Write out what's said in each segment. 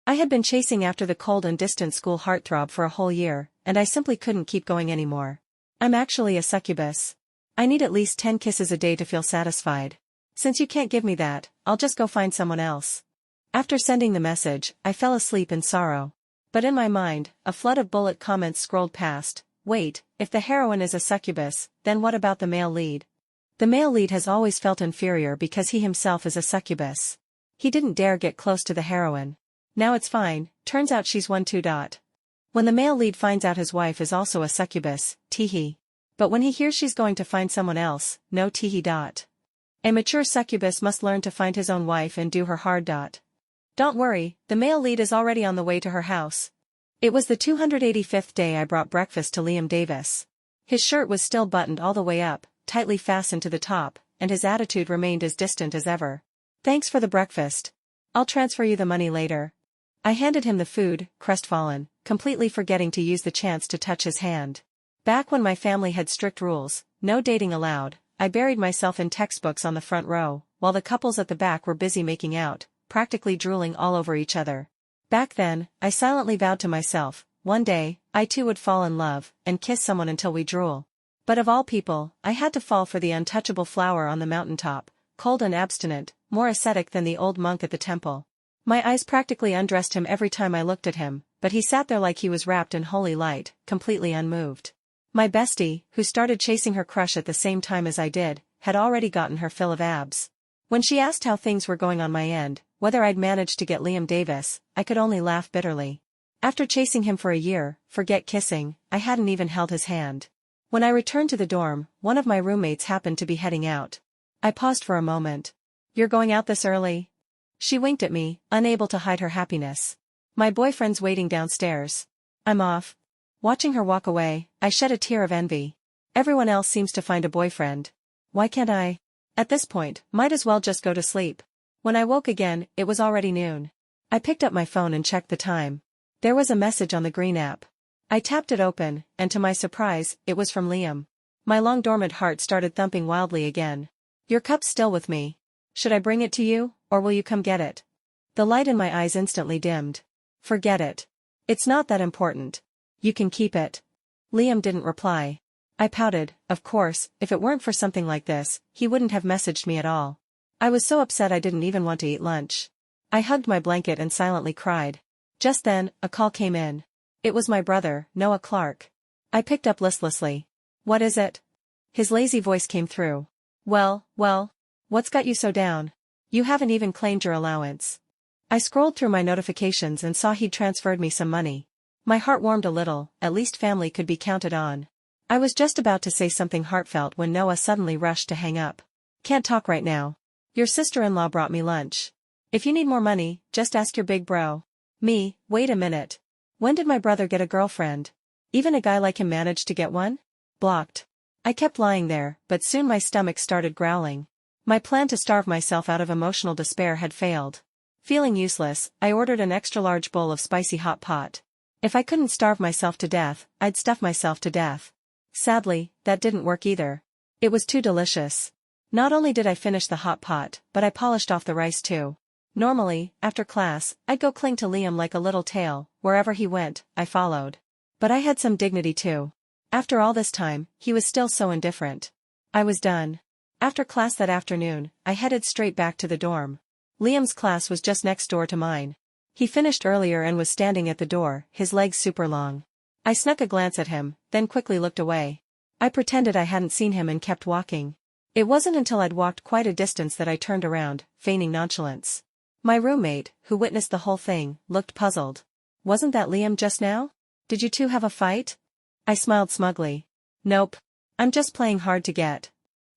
I had been chasing after the cold and distant school heartthrob for a whole year, and I simply couldn't keep going anymore. I'm actually a succubus. I need at least 10 kisses a day to feel satisfied. Since you can't give me that, I'll just go find someone else. After sending the message, I fell asleep in sorrow. But in my mind, a flood of bullet comments scrolled past. Wait, if the heroine is a succubus, then what about the male lead? The male lead has always felt inferior because he himself is a succubus. He didn't dare get close to the heroine. Now it's fine, turns out she's one too. When the male lead finds out his wife is also a succubus, teehee. But when he hears she's going to find someone else, no teehee. A mature succubus must learn to find his own wife and do her hard. Don't worry, the male lead is already on the way to her house. It was the 285th day I brought breakfast to Liam Davis. His shirt was still buttoned all the way up, tightly fastened to the top, and his attitude remained as distant as ever. Thanks for the breakfast. I'll transfer you the money later. I handed him the food, crestfallen, completely forgetting to use the chance to touch his hand. Back when my family had strict rules, no dating allowed, I buried myself in textbooks on the front row, while the couples at the back were busy making out, practically drooling all over each other. Back then, I silently vowed to myself, one day, I too would fall in love, and kiss someone until we drool. But of all people, I had to fall for the untouchable flower on the mountaintop, cold and abstinent, more ascetic than the old monk at the temple. My eyes practically undressed him every time I looked at him, but he sat there like he was wrapped in holy light, completely unmoved. My bestie, who started chasing her crush at the same time as I did, had already gotten her fill of abs. When she asked how things were going on my end, whether I'd managed to get Liam Davis, I could only laugh bitterly. After chasing him for a year, forget kissing, I hadn't even held his hand. When I returned to the dorm, one of my roommates happened to be heading out. I paused for a moment. You're going out this early? She winked at me, unable to hide her happiness. My boyfriend's waiting downstairs. I'm off. Watching her walk away, I shed a tear of envy. Everyone else seems to find a boyfriend. Why can't I? At this point, might as well just go to sleep. When I woke again, it was already noon. I picked up my phone and checked the time. There was a message on the green app. I tapped it open, and to my surprise, it was from Liam. My long-dormant heart started thumping wildly again. Your cup's still with me. Should I bring it to you, or will you come get it? The light in my eyes instantly dimmed. Forget it. It's not that important. You can keep it. Liam didn't reply. I pouted. Of course, if it weren't for something like this, he wouldn't have messaged me at all. I was so upset I didn't even want to eat lunch. I hugged my blanket and silently cried. Just then, a call came in. It was my brother, Noah Clark. I picked up listlessly. What is it? His lazy voice came through. Well, what's got you so down? You haven't even claimed your allowance. I scrolled through my notifications and saw he'd transferred me some money. My heart warmed a little, at least family could be counted on. I was just about to say something heartfelt when Noah suddenly rushed to hang up. Can't talk right now. Your sister-in-law brought me lunch. If you need more money, just ask your big bro. Me, wait a minute. When did my brother get a girlfriend? Even a guy like him managed to get one? Blocked. I kept lying there, but soon my stomach started growling. My plan to starve myself out of emotional despair had failed. Feeling useless, I ordered an extra-large bowl of spicy hot pot. If I couldn't starve myself to death, I'd stuff myself to death. Sadly, that didn't work either. It was too delicious. Not only did I finish the hot pot, but I polished off the rice too. Normally, after class, I'd go cling to Liam like a little tail. Wherever he went, I followed. But I had some dignity too. After all this time, he was still so indifferent. I was done. After class that afternoon, I headed straight back to the dorm. Liam's class was just next door to mine. He finished earlier and was standing at the door, his legs super long. I snuck a glance at him, then quickly looked away. I pretended I hadn't seen him and kept walking. It wasn't until I'd walked quite a distance that I turned around, feigning nonchalance. My roommate, who witnessed the whole thing, looked puzzled. Wasn't that Liam just now? Did you two have a fight? I smiled smugly. Nope. I'm just playing hard to get.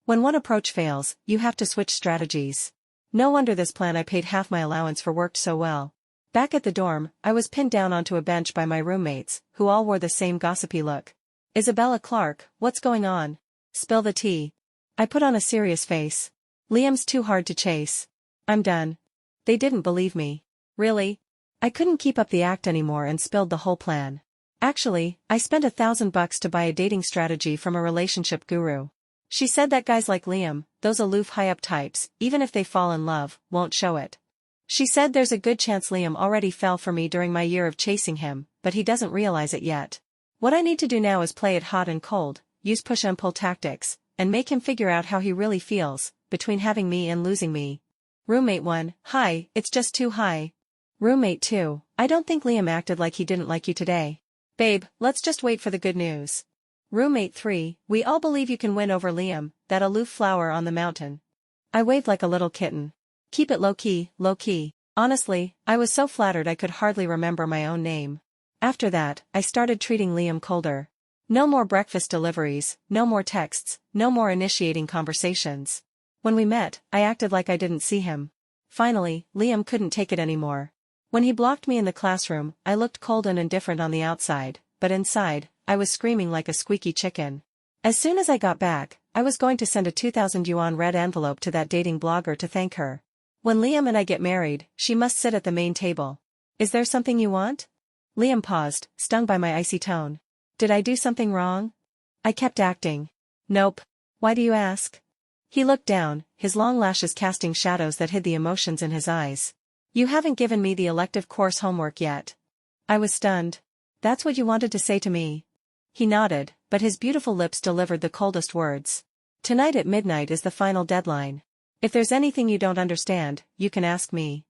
When one approach fails, you have to switch strategies. No wonder this plan I paid half my allowance for worked so well. Back at the dorm, I was pinned down onto a bench by my roommates, who all wore the same gossipy look. Isabella Clark, what's going on? Spill the tea. I put on a serious face. Liam's too hard to chase. I'm done. They didn't believe me. Really? I couldn't keep up the act anymore and spilled the whole plan. Actually, I spent $1,000 to buy a dating strategy from a relationship guru. She said that guys like Liam, those aloof high-up types, even if they fall in love, won't show it. She said there's a good chance Liam already fell for me during my year of chasing him, but he doesn't realize it yet. What I need to do now is play it hot and cold, use push and pull tactics, and make him figure out how he really feels, between having me and losing me. Roommate 1, hi, it's just too high. Roommate 2, I don't think Liam acted like he didn't like you today. Babe, let's just wait for the good news. Roommate 3, we all believe you can win over Liam, that aloof flower on the mountain. I waved like a little kitten. Keep it low-key, low-key. Honestly, I was so flattered I could hardly remember my own name. After that, I started treating Liam colder. No more breakfast deliveries, no more texts, no more initiating conversations. When we met, I acted like I didn't see him. Finally, Liam couldn't take it anymore. When he blocked me in the classroom, I looked cold and indifferent on the outside, but inside, I was screaming like a squeaky chicken. As soon as I got back, I was going to send a 2,000 yuan red envelope to that dating blogger to thank her. When Liam and I get married, she must sit at the main table. Is there something you want? Liam paused, stung by my icy tone. Did I do something wrong? I kept acting. Nope. Why do you ask? He looked down, his long lashes casting shadows that hid the emotions in his eyes. You haven't given me the elective course homework yet. I was stunned. That's what you wanted to say to me. He nodded, but his beautiful lips delivered the coldest words. Tonight at midnight is the final deadline. If there's anything you don't understand, you can ask me.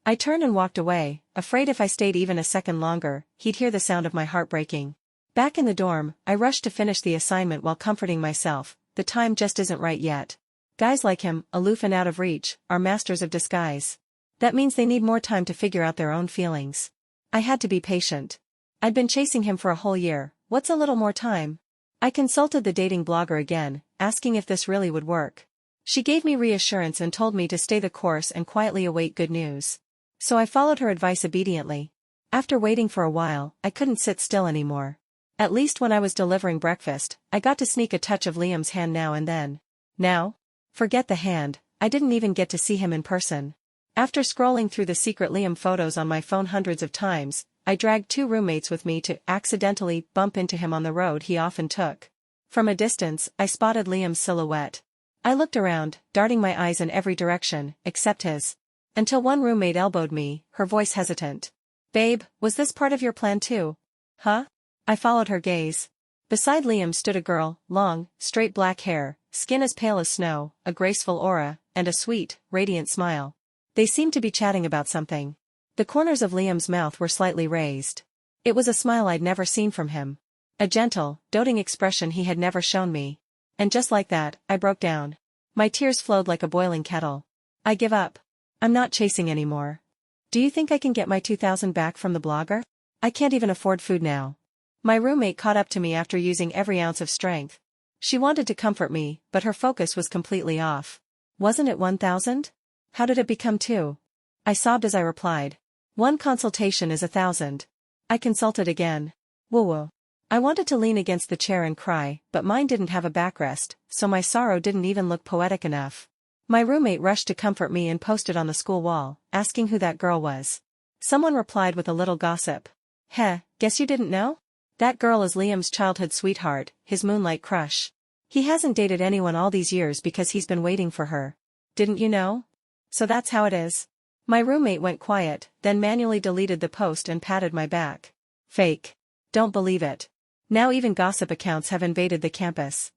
I turned and walked away, afraid if I stayed even a second longer, he'd hear the sound of my heart breaking. Back in the dorm, I rushed to finish the assignment while comforting myself, the time just isn't right yet. Guys like him, aloof and out of reach, are masters of disguise. That means they need more time to figure out their own feelings. I had to be patient. I'd been chasing him for a whole year, what's a little more time? I consulted the dating blogger again, asking if this really would work. She gave me reassurance and told me to stay the course and quietly await good news. So I followed her advice obediently. After waiting for a while, I couldn't sit still anymore. At least when I was delivering breakfast, I got to sneak a touch of Liam's hand now and then. Now? Forget the hand, I didn't even get to see him in person. After scrolling through the secret Liam photos on my phone hundreds of times, I dragged 2 roommates with me to accidentally bump into him on the road he often took. From a distance, I spotted Liam's silhouette. I looked around, darting my eyes in every direction, except his. Until one roommate elbowed me, her voice hesitant. Babe, was this part of your plan too? Huh? I followed her gaze. Beside Liam stood a girl, long, straight black hair, skin as pale as snow, a graceful aura, and a sweet, radiant smile. They seemed to be chatting about something. The corners of Liam's mouth were slightly raised. It was a smile I'd never seen from him. A gentle, doting expression he had never shown me. And just like that, I broke down. My tears flowed like a boiling kettle. I give up. I'm not chasing anymore. Do you think I can get my 2,000 back from the blogger? I can't even afford food now. My roommate caught up to me after using every ounce of strength. She wanted to comfort me, but her focus was completely off. Wasn't it 1,000? How did it become 2? I sobbed as I replied. 1 consultation is 1,000. I consulted again. Woo-woo. I wanted to lean against the chair and cry, but mine didn't have a backrest, so my sorrow didn't even look poetic enough. My roommate rushed to comfort me and posted on the school wall, asking who that girl was. Someone replied with a little gossip. Heh, guess you didn't know? That girl is Liam's childhood sweetheart, his moonlight crush. He hasn't dated anyone all these years because he's been waiting for her. Didn't you know? So that's how it is. My roommate went quiet, then manually deleted the post and patted my back. Fake. Don't believe it. Now even gossip accounts have invaded the campus.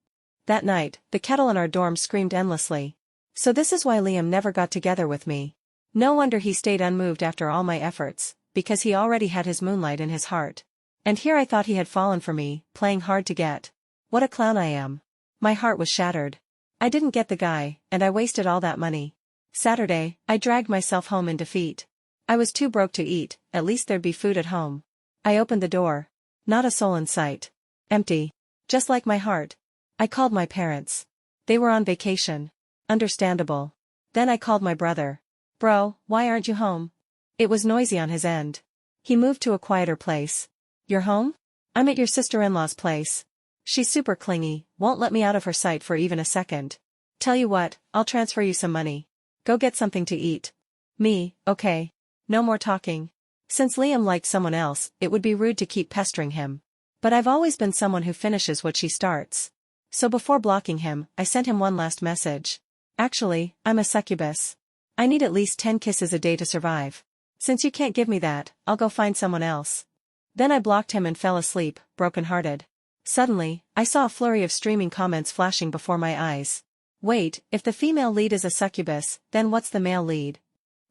That night, the kettle in our dorm screamed endlessly. So this is why Liam never got together with me. No wonder he stayed unmoved after all my efforts, because he already had his moonlight in his heart. And here I thought he had fallen for me, playing hard to get. What a clown I am. My heart was shattered. I didn't get the guy, and I wasted all that money. Saturday, I dragged myself home in defeat. I was too broke to eat, at least there'd be food at home. I opened the door. Not a soul in sight. Empty. Just like my heart. I called my parents. They were on vacation. Understandable. Then I called my brother. Bro, why aren't you home? It was noisy on his end. He moved to a quieter place. You're home? I'm at your sister-in-law's place. She's super clingy, won't let me out of her sight for even a second. Tell you what, I'll transfer you some money. Go get something to eat. Me, okay. No more talking. Since Liam liked someone else, it would be rude to keep pestering him. But I've always been someone who finishes what she starts. So before blocking him, I sent him one last message. Actually, I'm a succubus. I need at least 10 kisses a day to survive. Since you can't give me that, I'll go find someone else. Then I blocked him and fell asleep, broken-hearted. Suddenly, I saw a flurry of streaming comments flashing before my eyes. Wait, if the female lead is a succubus, then what's the male lead?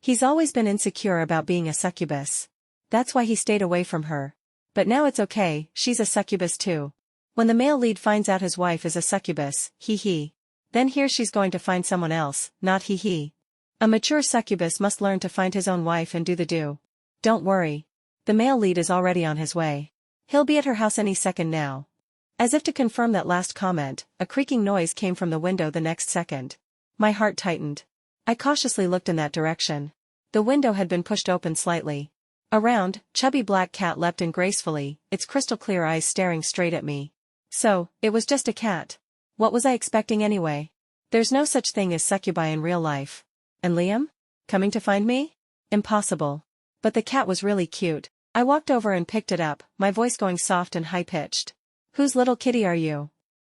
He's always been insecure about being a succubus. That's why he stayed away from her. But now it's okay, she's a succubus too. When the male lead finds out his wife is a succubus, hee. Then here she's going to find someone else, not hee. A mature succubus must learn to find his own wife and do the do. Don't worry. The male lead is already on his way. He'll be at her house any second now. As if to confirm that last comment, a creaking noise came from the window the next second. My heart tightened. I cautiously looked in that direction. The window had been pushed open slightly. A round, chubby black cat leapt in gracefully, its crystal-clear eyes staring straight at me. So, it was just a cat. What was I expecting anyway? There's no such thing as succubi in real life. And Liam? Coming to find me? Impossible. But the cat was really cute. I walked over and picked it up, my voice going soft and high-pitched. Whose little kitty are you?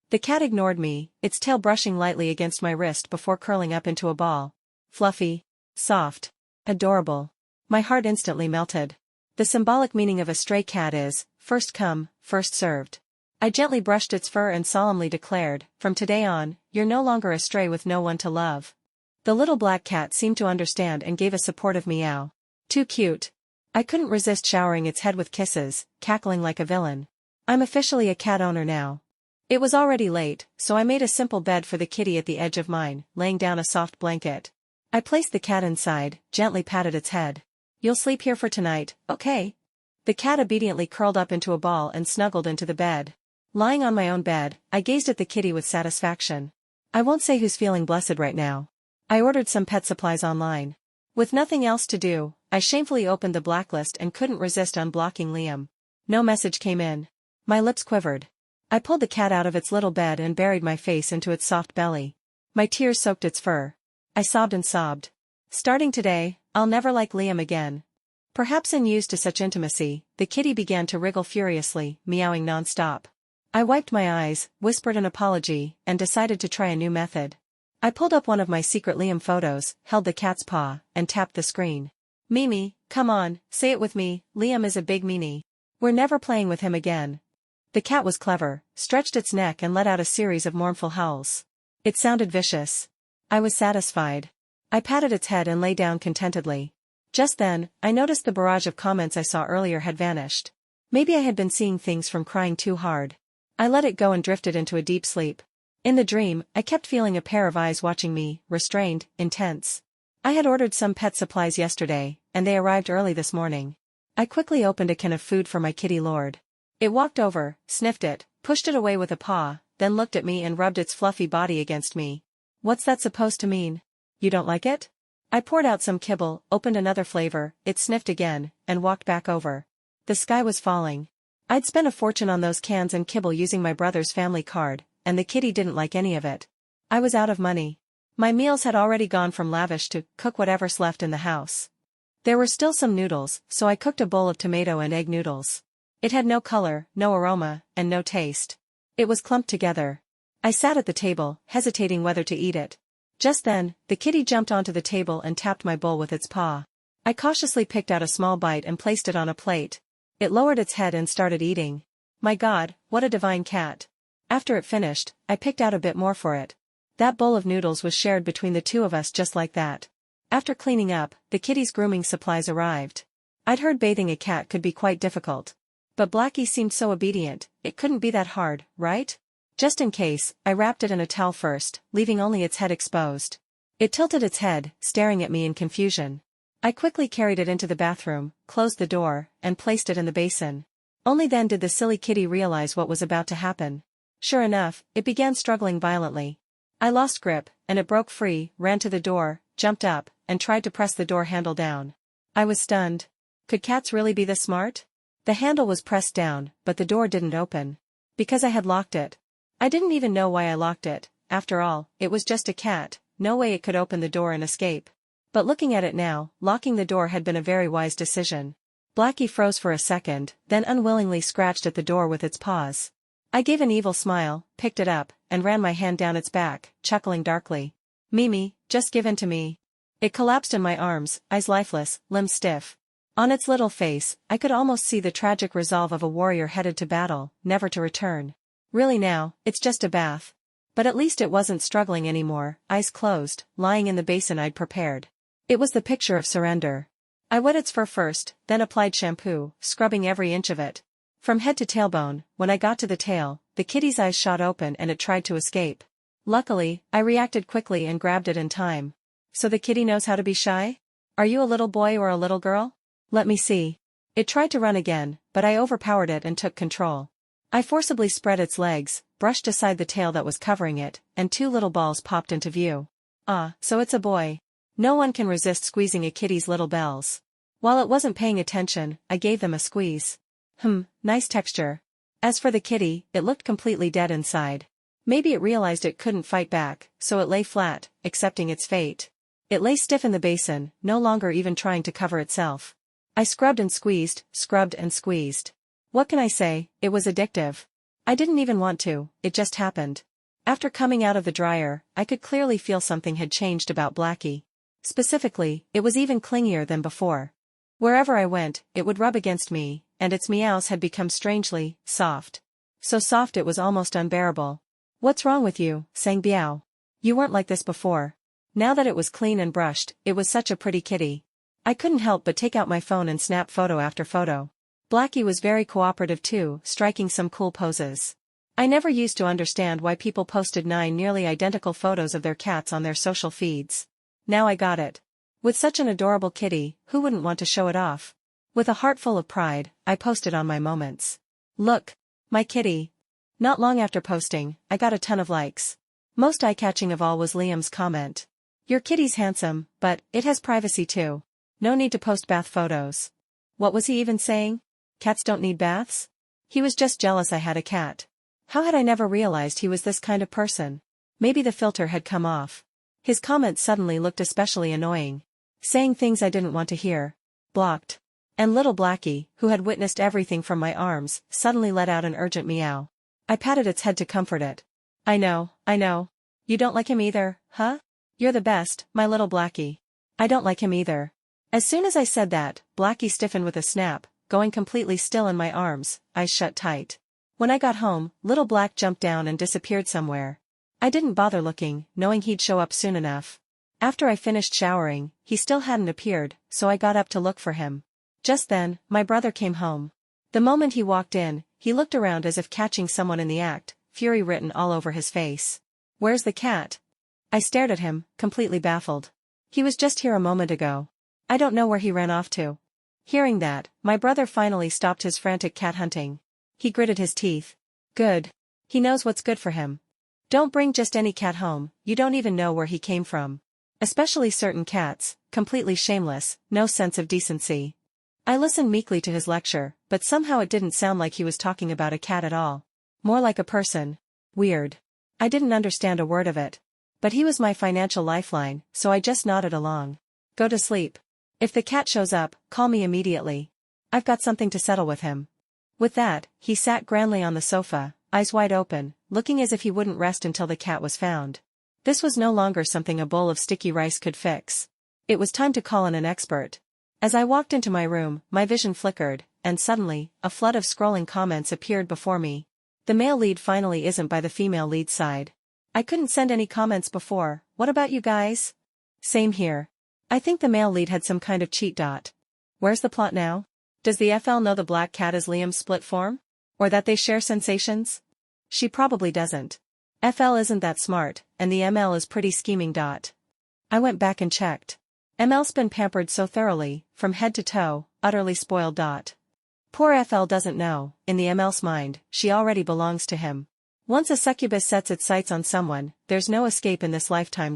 The cat ignored me, its tail brushing lightly against my wrist before curling up into a ball. Fluffy. Soft. Adorable. My heart instantly melted. The symbolic meaning of a stray cat is, first come, first served. I gently brushed its fur and solemnly declared, from today on, you're no longer a stray with no one to love. The little black cat seemed to understand and gave a supportive meow. Too cute. I couldn't resist showering its head with kisses, cackling like a villain. I'm officially a cat owner now. It was already late, so I made a simple bed for the kitty at the edge of mine, laying down a soft blanket. I placed the cat inside, gently patted its head. You'll sleep here for tonight, okay? The cat obediently curled up into a ball and snuggled into the bed. Lying on my own bed, I gazed at the kitty with satisfaction. I won't say who's feeling blessed right now. I ordered some pet supplies online. With nothing else to do, I shamefully opened the blacklist and couldn't resist unblocking Liam. No message came in. My lips quivered. I pulled the cat out of its little bed and buried my face into its soft belly. My tears soaked its fur. I sobbed and sobbed. Starting today, I'll never like Liam again. Perhaps unused to such intimacy, the kitty began to wriggle furiously, meowing non-stop. I wiped my eyes, whispered an apology, and decided to try a new method. I pulled up one of my secret Liam photos, held the cat's paw, and tapped the screen. Mimi, come on, say it with me, Liam is a big meanie. We're never playing with him again. The cat was clever, stretched its neck and let out a series of mournful howls. It sounded vicious. I was satisfied. I patted its head and lay down contentedly. Just then, I noticed the barrage of comments I saw earlier had vanished. Maybe I had been seeing things from crying too hard. I let it go and drifted into a deep sleep. In the dream, I kept feeling a pair of eyes watching me, restrained, intense. I had ordered some pet supplies yesterday, and they arrived early this morning. I quickly opened a can of food for my kitty lord. It walked over, sniffed it, pushed it away with a paw, then looked at me and rubbed its fluffy body against me. What's that supposed to mean? You don't like it? I poured out some kibble, opened another flavor, it sniffed again, and walked back over. The sky was falling. I'd spent a fortune on those cans and kibble using my brother's family card, and the kitty didn't like any of it. I was out of money. My meals had already gone from lavish to cook whatever's left in the house. There were still some noodles, so I cooked a bowl of tomato and egg noodles. It had no color, no aroma, and no taste. It was clumped together. I sat at the table, hesitating whether to eat it. Just then, the kitty jumped onto the table and tapped my bowl with its paw. I cautiously picked out a small bite and placed it on a plate. It lowered its head and started eating. My God, what a divine cat. After it finished, I picked out a bit more for it. That bowl of noodles was shared between the two of us just like that. After cleaning up, the kitty's grooming supplies arrived. I'd heard bathing a cat could be quite difficult. But Blackie seemed so obedient, it couldn't be that hard, right? Just in case, I wrapped it in a towel first, leaving only its head exposed. It tilted its head, staring at me in confusion. I quickly carried it into the bathroom, closed the door, and placed it in the basin. Only then did the silly kitty realize what was about to happen. Sure enough, it began struggling violently. I lost grip, and it broke free, ran to the door, jumped up, and tried to press the door handle down. I was stunned. Could cats really be this smart? The handle was pressed down, but the door didn't open. Because I had locked it. I didn't even know why I locked it. After all, it was just a cat, no way it could open the door and escape. But looking at it now, locking the door had been a very wise decision. Blackie froze for a second, then unwillingly scratched at the door with its paws. I gave an evil smile, picked it up, and ran my hand down its back, chuckling darkly. Mimi, just give in to me. It collapsed in my arms, eyes lifeless, limbs stiff. On its little face, I could almost see the tragic resolve of a warrior headed to battle, never to return. Really now, it's just a bath. But at least it wasn't struggling anymore, eyes closed, lying in the basin I'd prepared. It was the picture of surrender. I wet its fur first, then applied shampoo, scrubbing every inch of it. From head to tailbone, when I got to the tail, the kitty's eyes shot open and it tried to escape. Luckily, I reacted quickly and grabbed it in time. So the kitty knows how to be shy? Are you a little boy or a little girl? Let me see. It tried to run again, but I overpowered it and took control. I forcibly spread its legs, brushed aside the tail that was covering it, and two little balls popped into view. Ah, so it's a boy. No one can resist squeezing a kitty's little bells. While it wasn't paying attention, I gave them a squeeze. Nice texture. As for the kitty, it looked completely dead inside. Maybe it realized it couldn't fight back, so it lay flat, accepting its fate. It lay stiff in the basin, no longer even trying to cover itself. I scrubbed and squeezed, scrubbed and squeezed. What can I say, it was addictive. I didn't even want to, it just happened. After coming out of the dryer, I could clearly feel something had changed about Blackie. Specifically, it was even clingier than before. Wherever I went, it would rub against me, and its meows had become strangely soft. So soft it was almost unbearable. What's wrong with you, sang Biao. You weren't like this before. Now that it was clean and brushed, it was such a pretty kitty. I couldn't help but take out my phone and snap photo after photo. Blackie was very cooperative too, striking some cool poses. I never used to understand why people posted 9 nearly identical photos of their cats on their social feeds. Now I got it. With such an adorable kitty, who wouldn't want to show it off? With a heart full of pride, I posted on my moments. Look, my kitty. Not long after posting, I got a ton of likes. Most eye-catching of all was Liam's comment. Your kitty's handsome, but it has privacy too. No need to post bath photos. What was he even saying? Cats don't need baths? He was just jealous I had a cat. How had I never realized he was this kind of person? Maybe the filter had come off. His comments suddenly looked especially annoying. Saying things I didn't want to hear. Blocked. And little Blackie, who had witnessed everything from my arms, suddenly let out an urgent meow. I patted its head to comfort it. I know. You don't like him either, huh? You're the best, my little Blackie. I don't like him either. As soon as I said that, Blackie stiffened with a snap, going completely still in my arms, eyes shut tight. When I got home, little Black jumped down and disappeared somewhere. I didn't bother looking, knowing he'd show up soon enough. After I finished showering, he still hadn't appeared, so I got up to look for him. Just then, my brother came home. The moment he walked in, he looked around as if catching someone in the act, fury written all over his face. Where's the cat? I stared at him, completely baffled. He was just here a moment ago. I don't know where he ran off to. Hearing that, my brother finally stopped his frantic cat hunting. He gritted his teeth. Good. He knows what's good for him. Don't bring just any cat home, you don't even know where he came from. Especially certain cats, completely shameless, no sense of decency. I listened meekly to his lecture, but somehow it didn't sound like he was talking about a cat at all. More like a person. Weird. I didn't understand a word of it. But he was my financial lifeline, so I just nodded along. Go to sleep. If the cat shows up, call me immediately. I've got something to settle with him. With that, he sat grandly on the sofa, eyes wide open, looking as if he wouldn't rest until the cat was found. This was no longer something a bowl of sticky rice could fix. It was time to call in an expert. As I walked into my room, my vision flickered, and suddenly, a flood of scrolling comments appeared before me. The male lead finally isn't by the female lead side. I couldn't send any comments before, what about you guys? Same here. I think the male lead had some kind of cheat. Where's the plot now? Does the FL know the black cat is Liam's split form? Or that they share sensations? She probably doesn't. FL isn't that smart, and the ML is pretty scheming. I went back and checked. ML's been pampered so thoroughly, from head to toe, utterly spoiled. Poor FL doesn't know, in the ML's mind, she already belongs to him. Once a succubus sets its sights on someone, there's no escape in this lifetime.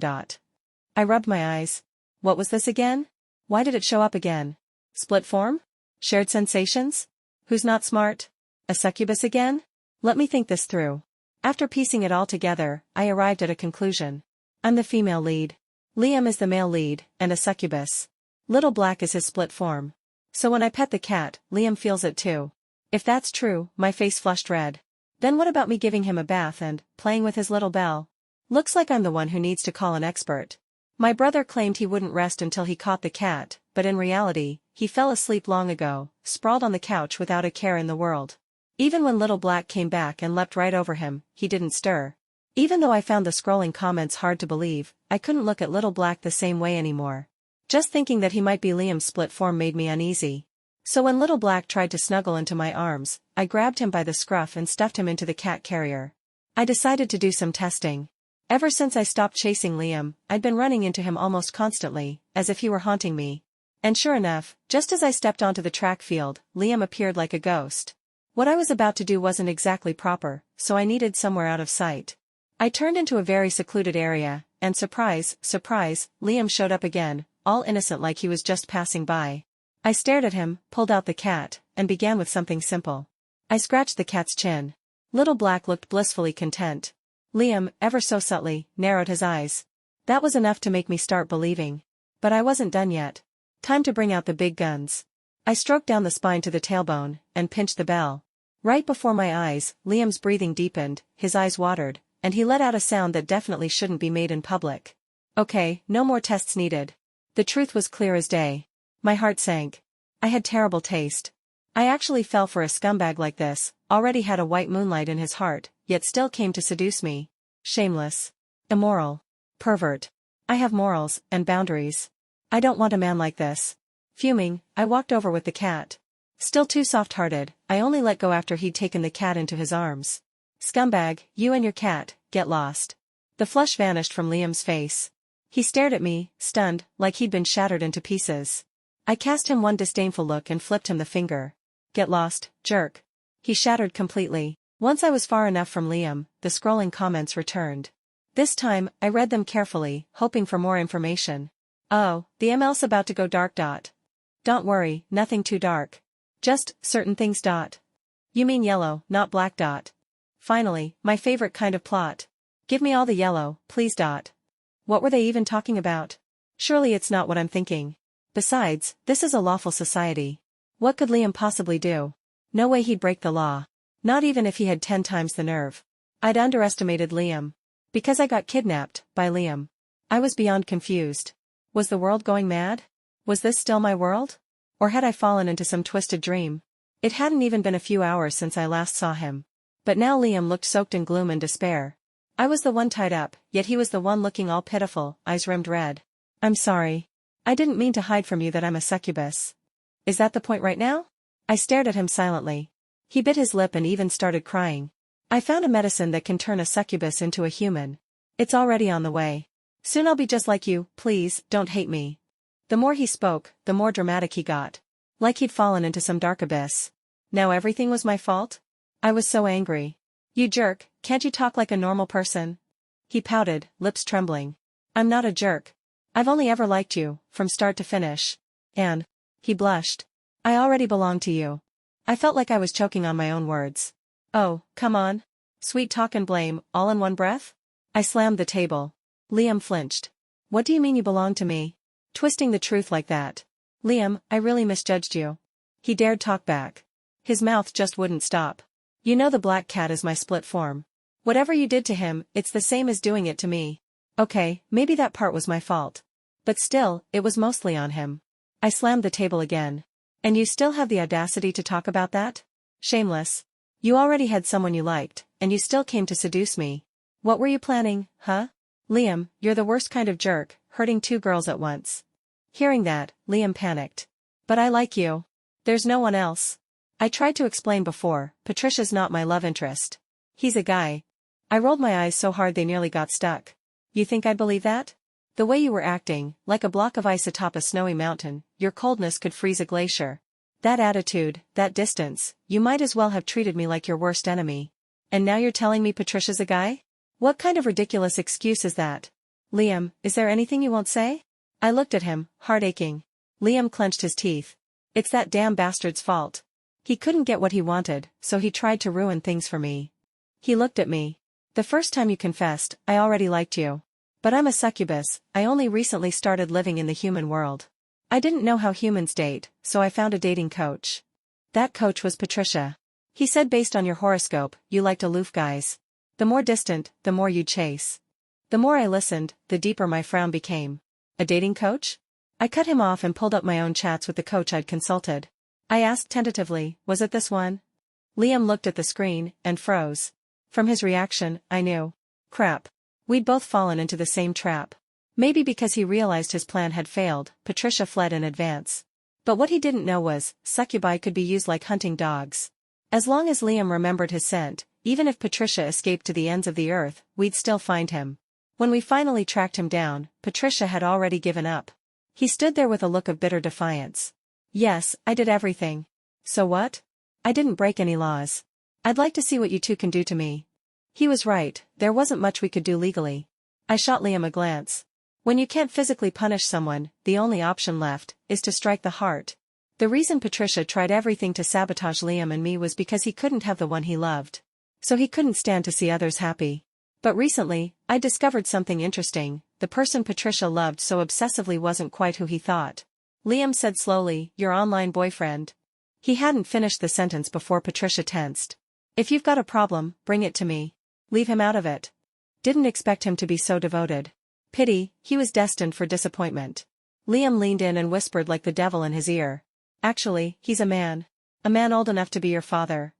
I rubbed my eyes. What was this again? Why did it show up again? Split form? Shared sensations? Who's not smart? A succubus again? Let me think this through. After piecing it all together, I arrived at a conclusion. I'm the female lead. Liam is the male lead, and a succubus. Little Black is his split form. So when I pet the cat, Liam feels it too. If that's true, my face flushed red. Then what about me giving him a bath and playing with his little bell? Looks like I'm the one who needs to call an expert. My brother claimed he wouldn't rest until he caught the cat, but in reality, he fell asleep long ago, sprawled on the couch without a care in the world. Even when Little Black came back and leapt right over him, he didn't stir. Even though I found the scrolling comments hard to believe, I couldn't look at Little Black the same way anymore. Just thinking that he might be Liam's split form made me uneasy. So when Little Black tried to snuggle into my arms, I grabbed him by the scruff and stuffed him into the cat carrier. I decided to do some testing. Ever since I stopped chasing Liam, I'd been running into him almost constantly, as if he were haunting me. And sure enough, just as I stepped onto the track field, Liam appeared like a ghost. What I was about to do wasn't exactly proper, so I needed somewhere out of sight. I turned into a very secluded area, and surprise, surprise, Liam showed up again, all innocent like he was just passing by. I stared at him, pulled out the cat, and began with something simple. I scratched the cat's chin. Little Black looked blissfully content. Liam, ever so subtly, narrowed his eyes. That was enough to make me start believing. But I wasn't done yet. Time to bring out the big guns. I stroked down the spine to the tailbone, and pinched the bell. Right before my eyes, Liam's breathing deepened, his eyes watered, and he let out a sound that definitely shouldn't be made in public. Okay, no more tests needed. The truth was clear as day. My heart sank. I had terrible taste. I actually fell for a scumbag like this, already had a white moonlight in his heart, yet still came to seduce me. Shameless. Immoral. Pervert. I have morals, and boundaries. I don't want a man like this. Fuming, I walked over with the cat. Still too soft-hearted, I only let go after he'd taken the cat into his arms. Scumbag, you and your cat, get lost. The flush vanished from Liam's face. He stared at me, stunned, like he'd been shattered into pieces. I cast him one disdainful look and flipped him the finger. Get lost, jerk. He shattered completely. Once I was far enough from Liam, the scrolling comments returned. This time, I read them carefully, hoping for more information. Oh, the ML's about to go dark. Don't worry, nothing too dark. Just, certain things. You mean yellow, not black. Finally, my favorite kind of plot. Give me all the yellow, please. What were they even talking about? Surely it's not what I'm thinking. Besides, this is a lawful society. What could Liam possibly do? No way he'd break the law. Not even if he had 10 times the nerve. I'd underestimated Liam. Because I got kidnapped, by Liam. I was beyond confused. Was the world going mad? Was this still my world? Or had I fallen into some twisted dream? It hadn't even been a few hours since I last saw him. But now Liam looked soaked in gloom and despair. I was the one tied up, yet he was the one looking all pitiful, eyes rimmed red. I'm sorry. I didn't mean to hide from you that I'm a succubus. Is that the point right now? I stared at him silently. He bit his lip and even started crying. I found a medicine that can turn a succubus into a human. It's already on the way. Soon I'll be just like you, please, don't hate me. The more he spoke, the more dramatic he got. Like he'd fallen into some dark abyss. Now everything was my fault? I was so angry. You jerk, can't you talk like a normal person? He pouted, lips trembling. I'm not a jerk. I've only ever liked you, from start to finish. And he blushed. I already belong to you. I felt like I was choking on my own words. Oh, come on. Sweet talk and blame, all in one breath? I slammed the table. Liam flinched. What do you mean you belong to me? Twisting the truth like that. Liam, I really misjudged you. He dared talk back. His mouth just wouldn't stop. You know the black cat is my split form. Whatever you did to him, it's the same as doing it to me. Okay, maybe that part was my fault. But still, it was mostly on him. I slammed the table again. And you still have the audacity to talk about that? Shameless. You already had someone you liked, and you still came to seduce me. What were you planning, huh? Liam, you're the worst kind of jerk, hurting 2 girls at once. Hearing that, Liam panicked. But I like you. There's no one else. I tried to explain before, Patricia's not my love interest. He's a guy. I rolled my eyes so hard they nearly got stuck. You think I'd believe that? The way you were acting, like a block of ice atop a snowy mountain, your coldness could freeze a glacier. That attitude, that distance, you might as well have treated me like your worst enemy. And now you're telling me Patricia's a guy? What kind of ridiculous excuse is that? Liam, is there anything you won't say? I looked at him, heart aching. Liam clenched his teeth. It's that damn bastard's fault. He couldn't get what he wanted, so he tried to ruin things for me. He looked at me. The first time you confessed, I already liked you. But I'm a succubus, I only recently started living in the human world. I didn't know how humans date, so I found a dating coach. That coach was Patricia. He said based on your horoscope, you liked aloof guys. The more distant, the more you'd chase. The more I listened, the deeper my frown became. A dating coach? I cut him off and pulled up my own chats with the coach I'd consulted. I asked tentatively, was it this one? Liam looked at the screen, and froze. From his reaction, I knew. Crap. We'd both fallen into the same trap. Maybe because he realized his plan had failed, Patricia fled in advance. But what he didn't know was, succubi could be used like hunting dogs. As long as Liam remembered his scent, even if Patricia escaped to the ends of the earth, we'd still find him. When we finally tracked him down, Patricia had already given up. He stood there with a look of bitter defiance. Yes, I did everything. So what? I didn't break any laws. I'd like to see what you two can do to me. He was right, there wasn't much we could do legally. I shot Liam a glance. When you can't physically punish someone, the only option left is to strike the heart. The reason Patricia tried everything to sabotage Liam and me was because he couldn't have the one he loved. So he couldn't stand to see others happy. But recently, I discovered something interesting. The person Patricia loved so obsessively wasn't quite who he thought. Liam said slowly, your online boyfriend. He hadn't finished the sentence before Patricia tensed. If you've got a problem, bring it to me. Leave him out of it. Didn't expect him to be so devoted. Pity, he was destined for disappointment. Liam leaned in and whispered like the devil in his ear. Actually, he's a man. A man old enough to be your father.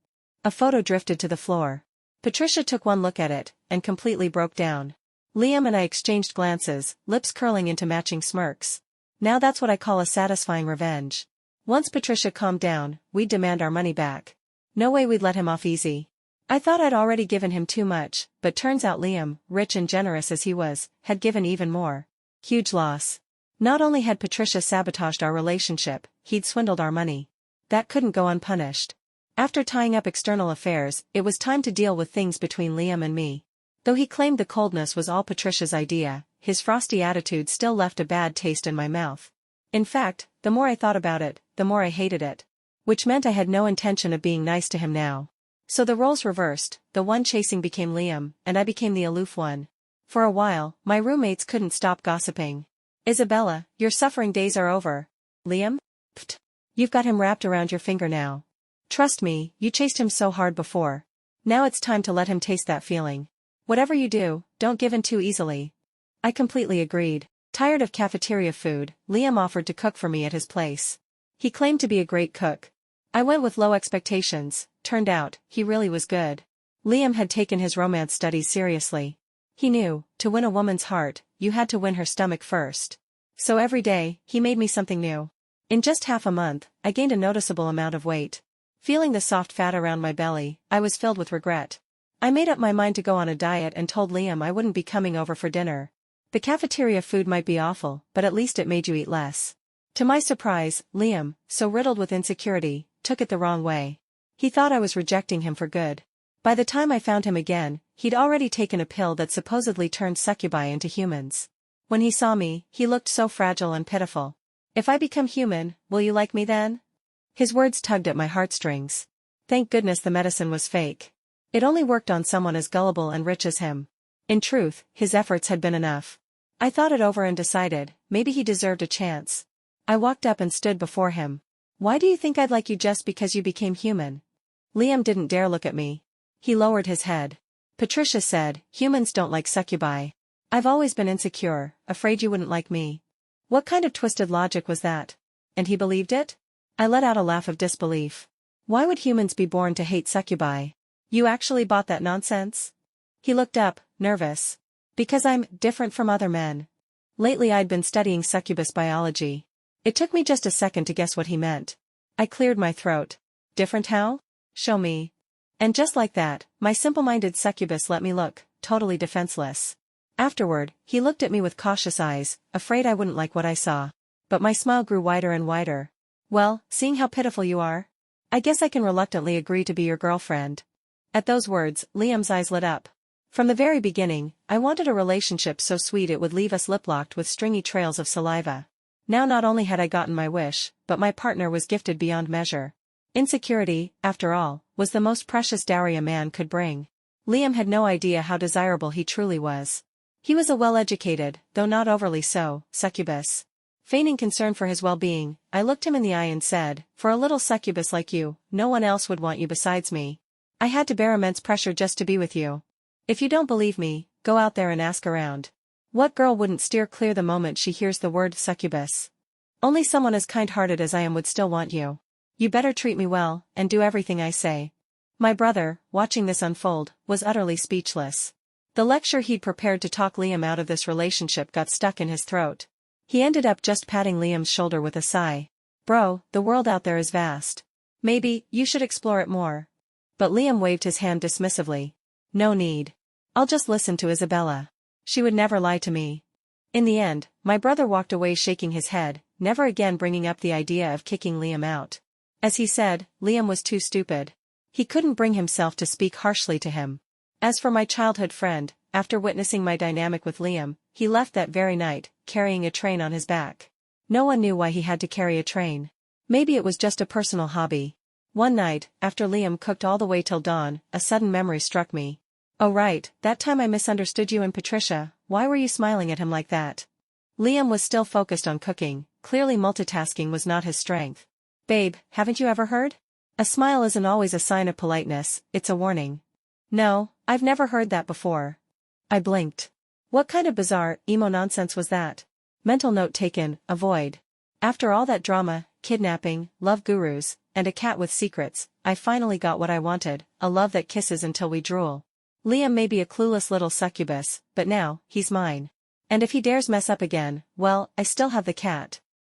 A photo drifted to the floor. Patricia took one look at it, and completely broke down. Liam and I exchanged glances, lips curling into matching smirks. Now that's what I call a satisfying revenge. Once Patricia calmed down, we'd demand our money back. No way we'd let him off easy. I thought I'd already given him too much, but turns out Liam, rich and generous as he was, had given even more. Huge loss. Not only had Patricia sabotaged our relationship, he'd swindled our money. That couldn't go unpunished. After tying up external affairs, it was time to deal with things between Liam and me. Though he claimed the coldness was all Patricia's idea, his frosty attitude still left a bad taste in my mouth. In fact, the more I thought about it, the more I hated it. Which meant I had no intention of being nice to him now. So the roles reversed, the one chasing became Liam, and I became the aloof one. For a while, my roommates couldn't stop gossiping. Isabella, your suffering days are over. Liam? Pfft. You've got him wrapped around your finger now. Trust me, you chased him so hard before. Now it's time to let him taste that feeling. Whatever you do, don't give in too easily. I completely agreed. Tired of cafeteria food, Liam offered to cook for me at his place. He claimed to be a great cook. I went with low expectations, turned out, he really was good. Liam had taken his romance studies seriously. He knew, to win a woman's heart, you had to win her stomach first. So every day, he made me something new. In just half a month, I gained a noticeable amount of weight. Feeling the soft fat around my belly, I was filled with regret. I made up my mind to go on a diet and told Liam I wouldn't be coming over for dinner. The cafeteria food might be awful, but at least it made you eat less. To my surprise, Liam, so riddled with insecurity, took it the wrong way. He thought I was rejecting him for good. By the time I found him again, he'd already taken a pill that supposedly turned succubi into humans. When he saw me, he looked so fragile and pitiful. If I become human, will you like me then? His words tugged at my heartstrings. Thank goodness the medicine was fake. It only worked on someone as gullible and rich as him. In truth, his efforts had been enough. I thought it over and decided, maybe he deserved a chance. I walked up and stood before him. Why do you think I'd like you just because you became human? Liam didn't dare look at me. He lowered his head. Patricia said, humans don't like succubi. I've always been insecure, afraid you wouldn't like me. What kind of twisted logic was that? And he believed it? I let out a laugh of disbelief. Why would humans be born to hate succubi? You actually bought that nonsense? He looked up, nervous. Because I'm different from other men. Lately I'd been studying succubus biology. It took me just a second to guess what he meant. I cleared my throat. Different how? Show me. And just like that, my simple-minded succubus let me look, totally defenseless. Afterward, he looked at me with cautious eyes, afraid I wouldn't like what I saw. But my smile grew wider and wider. Well, seeing how pitiful you are, I guess I can reluctantly agree to be your girlfriend. At those words, Liam's eyes lit up. From the very beginning, I wanted a relationship so sweet it would leave us lip-locked with stringy trails of saliva. Now not only had I gotten my wish, but my partner was gifted beyond measure. Insecurity, after all, was the most precious dowry a man could bring. Liam had no idea how desirable he truly was. He was a well-educated, though not overly so, succubus. Feigning concern for his well-being, I looked him in the eye and said, for a little succubus like you, no one else would want you besides me. I had to bear immense pressure just to be with you. If you don't believe me, go out there and ask around. What girl wouldn't steer clear the moment she hears the word succubus? Only someone as kind-hearted as I am would still want you. You better treat me well, and do everything I say. My brother, watching this unfold, was utterly speechless. The lecture he'd prepared to talk Liam out of this relationship got stuck in his throat. He ended up just patting Liam's shoulder with a sigh. Bro, the world out there is vast. Maybe, you should explore it more. But Liam waved his hand dismissively. No need. I'll just listen to Isabella. She would never lie to me. In the end, my brother walked away shaking his head, never again bringing up the idea of kicking Liam out. As he said, Liam was too stupid. He couldn't bring himself to speak harshly to him. As for my childhood friend, after witnessing my dynamic with Liam, he left that very night, carrying a train on his back. No one knew why he had to carry a train. Maybe it was just a personal hobby. One night, after Liam cooked all the way till dawn, a sudden memory struck me. Oh right, that time I misunderstood you and Patricia, why were you smiling at him like that? Liam was still focused on cooking, clearly multitasking was not his strength. Babe, haven't you ever heard? A smile isn't always a sign of politeness, it's a warning. No, I've never heard that before. I blinked. What kind of bizarre, emo nonsense was that? Mental note taken, avoid. After all that drama, kidnapping, love gurus, and a cat with secrets, I finally got what I wanted, a love that kisses until we drool. Liam may be a clueless little succubus, but now, he's mine. And if he dares mess up again, well, I still have the cat.